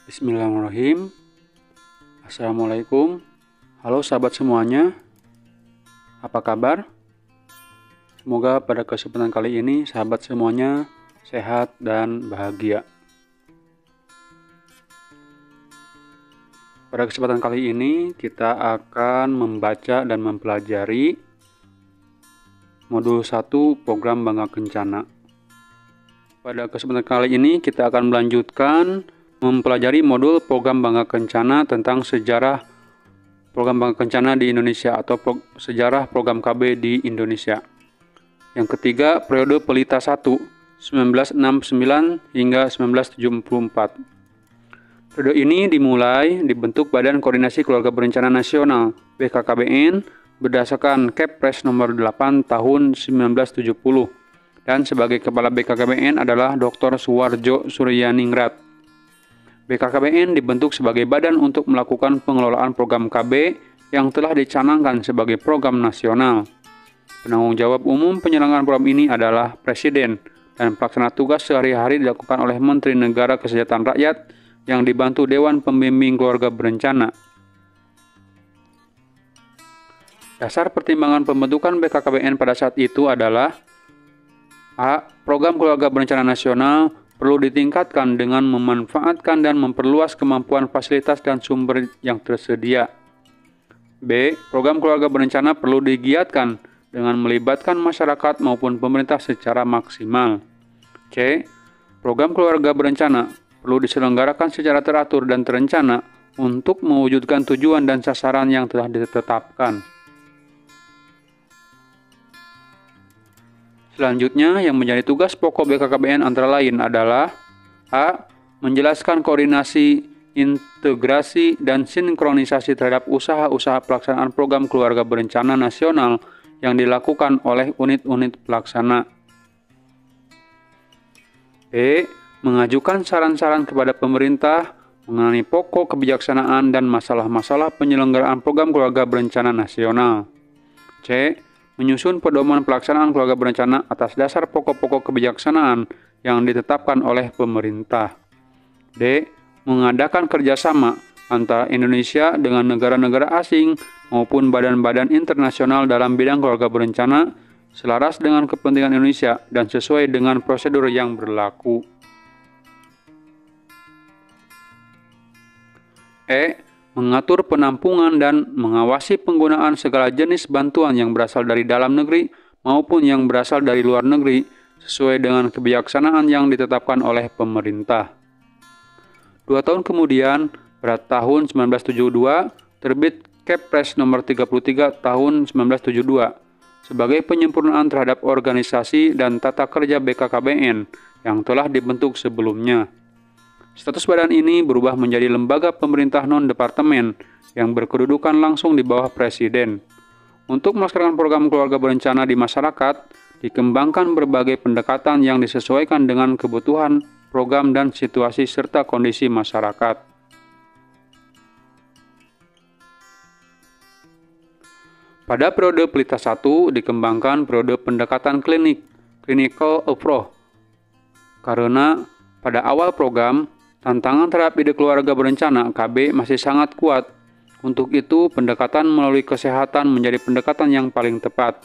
Bismillahirrahmanirrahim. Assalamualaikum. Halo sahabat semuanya. Apa kabar? Semoga pada kesempatan kali ini sahabat semuanya sehat dan bahagia. Pada kesempatan kali ini kita akan membaca dan mempelajari modul 1 program Bangga Kencana. Pada kesempatan kali ini kita akan melanjutkan mempelajari modul program Bangga Kencana tentang sejarah program Bangga Kencana di Indonesia atau sejarah program KB di Indonesia. Yang ketiga, periode Pelita 1, 1969 hingga 1974. Periode ini dibentuk Badan Koordinasi Keluarga Berencana Nasional BKKBN berdasarkan Kepres nomor 8 tahun 1970 dan sebagai kepala BKKBN adalah Dr. Suwarjo Suryaningrat. BKKBN dibentuk sebagai badan untuk melakukan pengelolaan program KB yang telah dicanangkan sebagai program nasional. Penanggung jawab umum penyelenggaraan program ini adalah Presiden dan pelaksana tugas sehari-hari dilakukan oleh Menteri Negara Kesejahteraan Rakyat yang dibantu Dewan Pembimbing Keluarga Berencana. Dasar pertimbangan pembentukan BKKBN pada saat itu adalah A. Program Keluarga Berencana Nasional perlu ditingkatkan dengan memanfaatkan dan memperluas kemampuan fasilitas dan sumber yang tersedia. B. Program keluarga berencana perlu digiatkan dengan melibatkan masyarakat maupun pemerintah secara maksimal. C. Program keluarga berencana perlu diselenggarakan secara teratur dan terencana untuk mewujudkan tujuan dan sasaran yang telah ditetapkan. Selanjutnya, yang menjadi tugas pokok BKKBN antara lain adalah A. Menjelaskan koordinasi, integrasi, dan sinkronisasi terhadap usaha-usaha pelaksanaan program keluarga berencana nasional yang dilakukan oleh unit-unit pelaksana. B. Mengajukan saran-saran kepada pemerintah mengenai pokok kebijaksanaan dan masalah-masalah penyelenggaraan program keluarga berencana nasional. C. Menyusun pedoman pelaksanaan keluarga berencana atas dasar pokok-pokok kebijaksanaan yang ditetapkan oleh pemerintah. D. Mengadakan kerjasama antara Indonesia dengan negara-negara asing maupun badan-badan internasional dalam bidang keluarga berencana selaras dengan kepentingan Indonesia dan sesuai dengan prosedur yang berlaku. E. Mengatur penampungan dan mengawasi penggunaan segala jenis bantuan yang berasal dari dalam negeri maupun yang berasal dari luar negeri sesuai dengan kebijaksanaan yang ditetapkan oleh pemerintah. 2 tahun kemudian, pada tahun 1972, terbit Kepres nomor 33 tahun 1972 sebagai penyempurnaan terhadap organisasi dan tata kerja BKKBN yang telah dibentuk sebelumnya. Status badan ini berubah menjadi lembaga pemerintah non-departemen yang berkedudukan langsung di bawah Presiden. Untuk melaksanakan program keluarga berencana di masyarakat, dikembangkan berbagai pendekatan yang disesuaikan dengan kebutuhan, program, dan situasi serta kondisi masyarakat. Pada periode Pelita 1 dikembangkan periode pendekatan clinical approach, karena pada awal program, tantangan terhadap ide keluarga berencana KB masih sangat kuat. Untuk itu, pendekatan melalui kesehatan menjadi pendekatan yang paling tepat.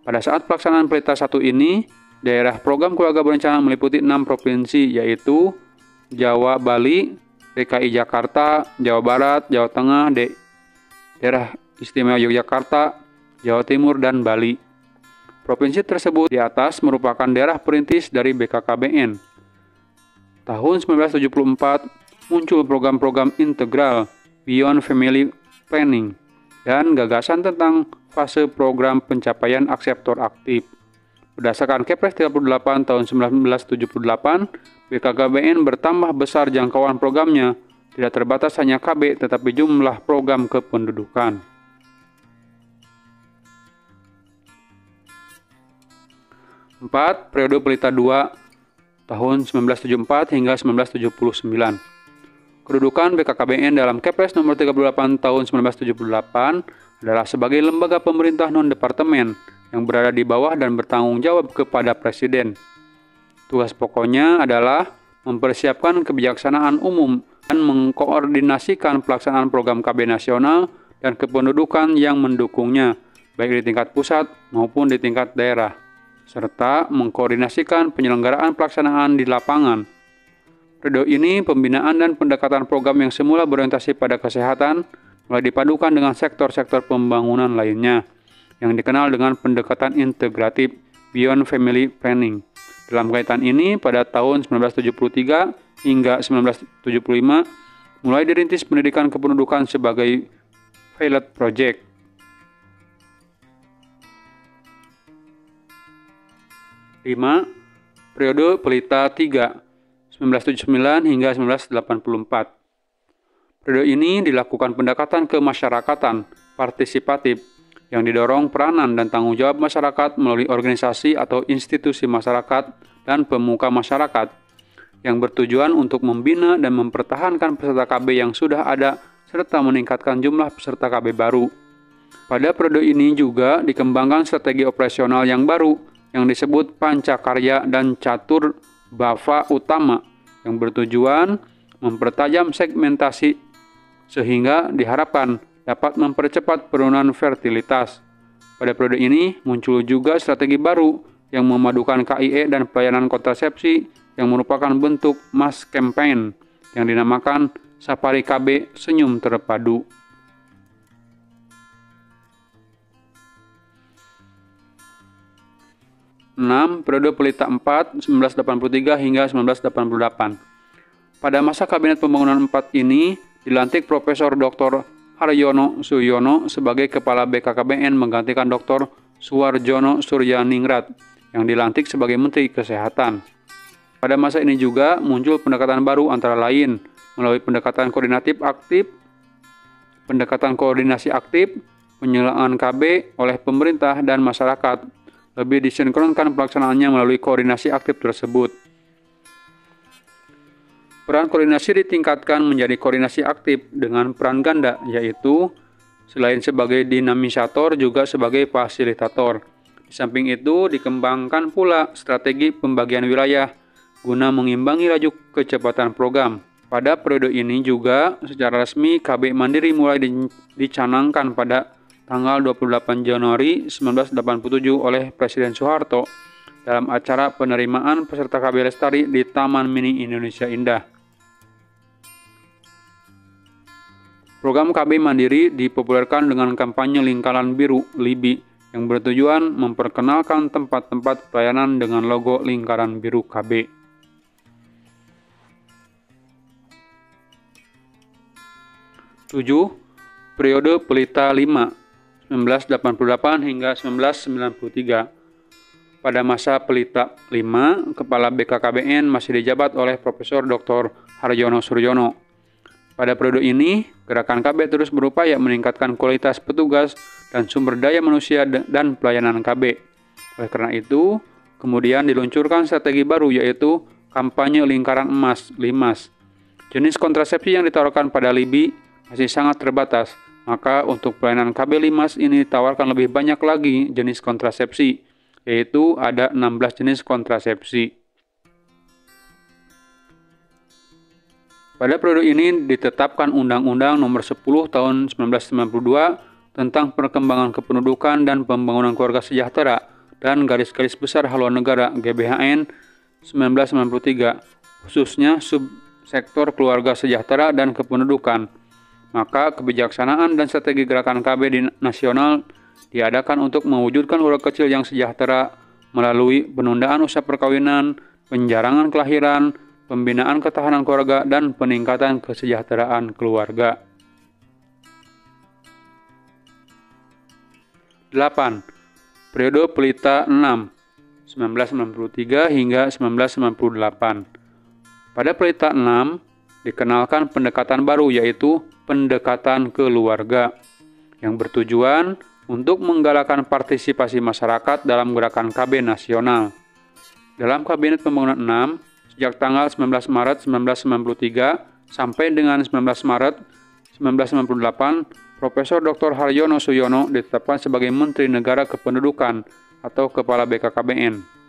Pada saat pelaksanaan Pelita 1 ini, daerah program keluarga berencana meliputi 6 provinsi, yaitu Jawa, Bali, DKI Jakarta, Jawa Barat, Jawa Tengah, daerah istimewa Yogyakarta, Jawa Timur, dan Bali. Provinsi tersebut di atas merupakan daerah perintis dari BKKBN. Tahun 1974 muncul program-program integral Beyond Family Planning dan gagasan tentang fase program pencapaian akseptor aktif. Berdasarkan Kepres 38 tahun 1978, BKKBN bertambah besar jangkauan programnya, tidak terbatas hanya KB tetapi jumlah program kependudukan. Empat, periode Pelita 2 tahun 1974 hingga 1979. Kedudukan BKKBN dalam Kepres nomor 38 tahun 1978 adalah sebagai lembaga pemerintah non-departemen yang berada di bawah dan bertanggung jawab kepada Presiden. Tugas pokoknya adalah mempersiapkan kebijaksanaan umum dan mengkoordinasikan pelaksanaan program KB nasional dan kependudukan yang mendukungnya, baik di tingkat pusat maupun di tingkat daerah, serta mengkoordinasikan penyelenggaraan pelaksanaan di lapangan. Periode ini, pembinaan dan pendekatan program yang semula berorientasi pada kesehatan mulai dipadukan dengan sektor-sektor pembangunan lainnya, yang dikenal dengan pendekatan integratif Beyond Family Planning. Dalam kaitan ini, pada tahun 1973 hingga 1975, mulai dirintis pendidikan kependudukan sebagai pilot project. Periode Pelita 3, 1979 hingga 1984. Periode ini dilakukan pendekatan kemasyarakatan partisipatif yang didorong peranan dan tanggung jawab masyarakat melalui organisasi atau institusi masyarakat dan pemuka masyarakat yang bertujuan untuk membina dan mempertahankan peserta KB yang sudah ada serta meningkatkan jumlah peserta KB baru. Pada periode ini juga dikembangkan strategi operasional yang baru yang disebut Pancakarya dan Catur Bava Utama yang bertujuan mempertajam segmentasi sehingga diharapkan dapat mempercepat penurunan fertilitas. Pada periode ini muncul juga strategi baru yang memadukan KIE dan pelayanan kontrasepsi yang merupakan bentuk mass campaign yang dinamakan Safari KB Senyum Terpadu. Periode Pelita 4, 1983 hingga 1988. Pada masa Kabinet Pembangunan 4 ini, dilantik Profesor Dr. Haryono Suyono sebagai Kepala BKKBN menggantikan Dr. Suwarjono Suryaningrat yang dilantik sebagai Menteri Kesehatan. Pada masa ini juga muncul pendekatan baru antara lain melalui pendekatan koordinatif aktif, pendekatan koordinasi aktif, penyelenggaraan KB oleh pemerintah dan masyarakat. Lebih disinkronkan pelaksanaannya melalui koordinasi aktif tersebut. Peran koordinasi ditingkatkan menjadi koordinasi aktif dengan peran ganda, yaitu selain sebagai dinamisator juga sebagai fasilitator. Di samping itu dikembangkan pula strategi pembagian wilayah guna mengimbangi laju kecepatan program. Pada periode ini juga secara resmi KB Mandiri mulai dicanangkan pada tanggal 28 Januari 1987 oleh Presiden Soeharto dalam acara penerimaan peserta KB Lestari di Taman Mini Indonesia Indah. Program KB Mandiri dipopulerkan dengan kampanye Lingkaran Biru (LIBI) yang bertujuan memperkenalkan tempat-tempat pelayanan dengan logo Lingkaran Biru KB. Periode Pelita 5, 1988 hingga 1993. Pada masa Pelita 5, Kepala BKKBN masih dijabat oleh Profesor Dr. Haryono Suryono. Pada periode ini, gerakan KB terus berupaya meningkatkan kualitas petugas dan sumber daya manusia dan pelayanan KB. Oleh karena itu, kemudian diluncurkan strategi baru yaitu kampanye lingkaran emas (LIMAS). Jenis kontrasepsi yang ditawarkan pada LIBI masih sangat terbatas. Maka untuk pelayanan KB LIMAS ini ditawarkan lebih banyak lagi jenis kontrasepsi, yaitu ada 16 jenis kontrasepsi. Pada periode ini ditetapkan Undang-Undang Nomor 10 Tahun 1992 tentang Perkembangan Kependudukan dan Pembangunan Keluarga Sejahtera dan Garis-Garis Besar Haluan Negara (GBHN) 1993, khususnya subsektor keluarga sejahtera dan kependudukan. Maka kebijaksanaan dan strategi gerakan KB nasional diadakan untuk mewujudkan keluarga kecil yang sejahtera melalui penundaan usia perkawinan, penjarangan kelahiran, pembinaan ketahanan keluarga, dan peningkatan kesejahteraan keluarga. 8. Periode Pelita 6, 1993 hingga 1998. Pada Pelita 6, dikenalkan pendekatan baru yaitu pendekatan keluarga yang bertujuan untuk menggalakkan partisipasi masyarakat dalam gerakan KB nasional. Dalam Kabinet Pembangunan 6, sejak tanggal 19 Maret 1993 sampai dengan 19 Maret 1998, Profesor Dr. Haryono Suyono ditetapkan sebagai Menteri Negara Kependudukan atau Kepala BKKBN.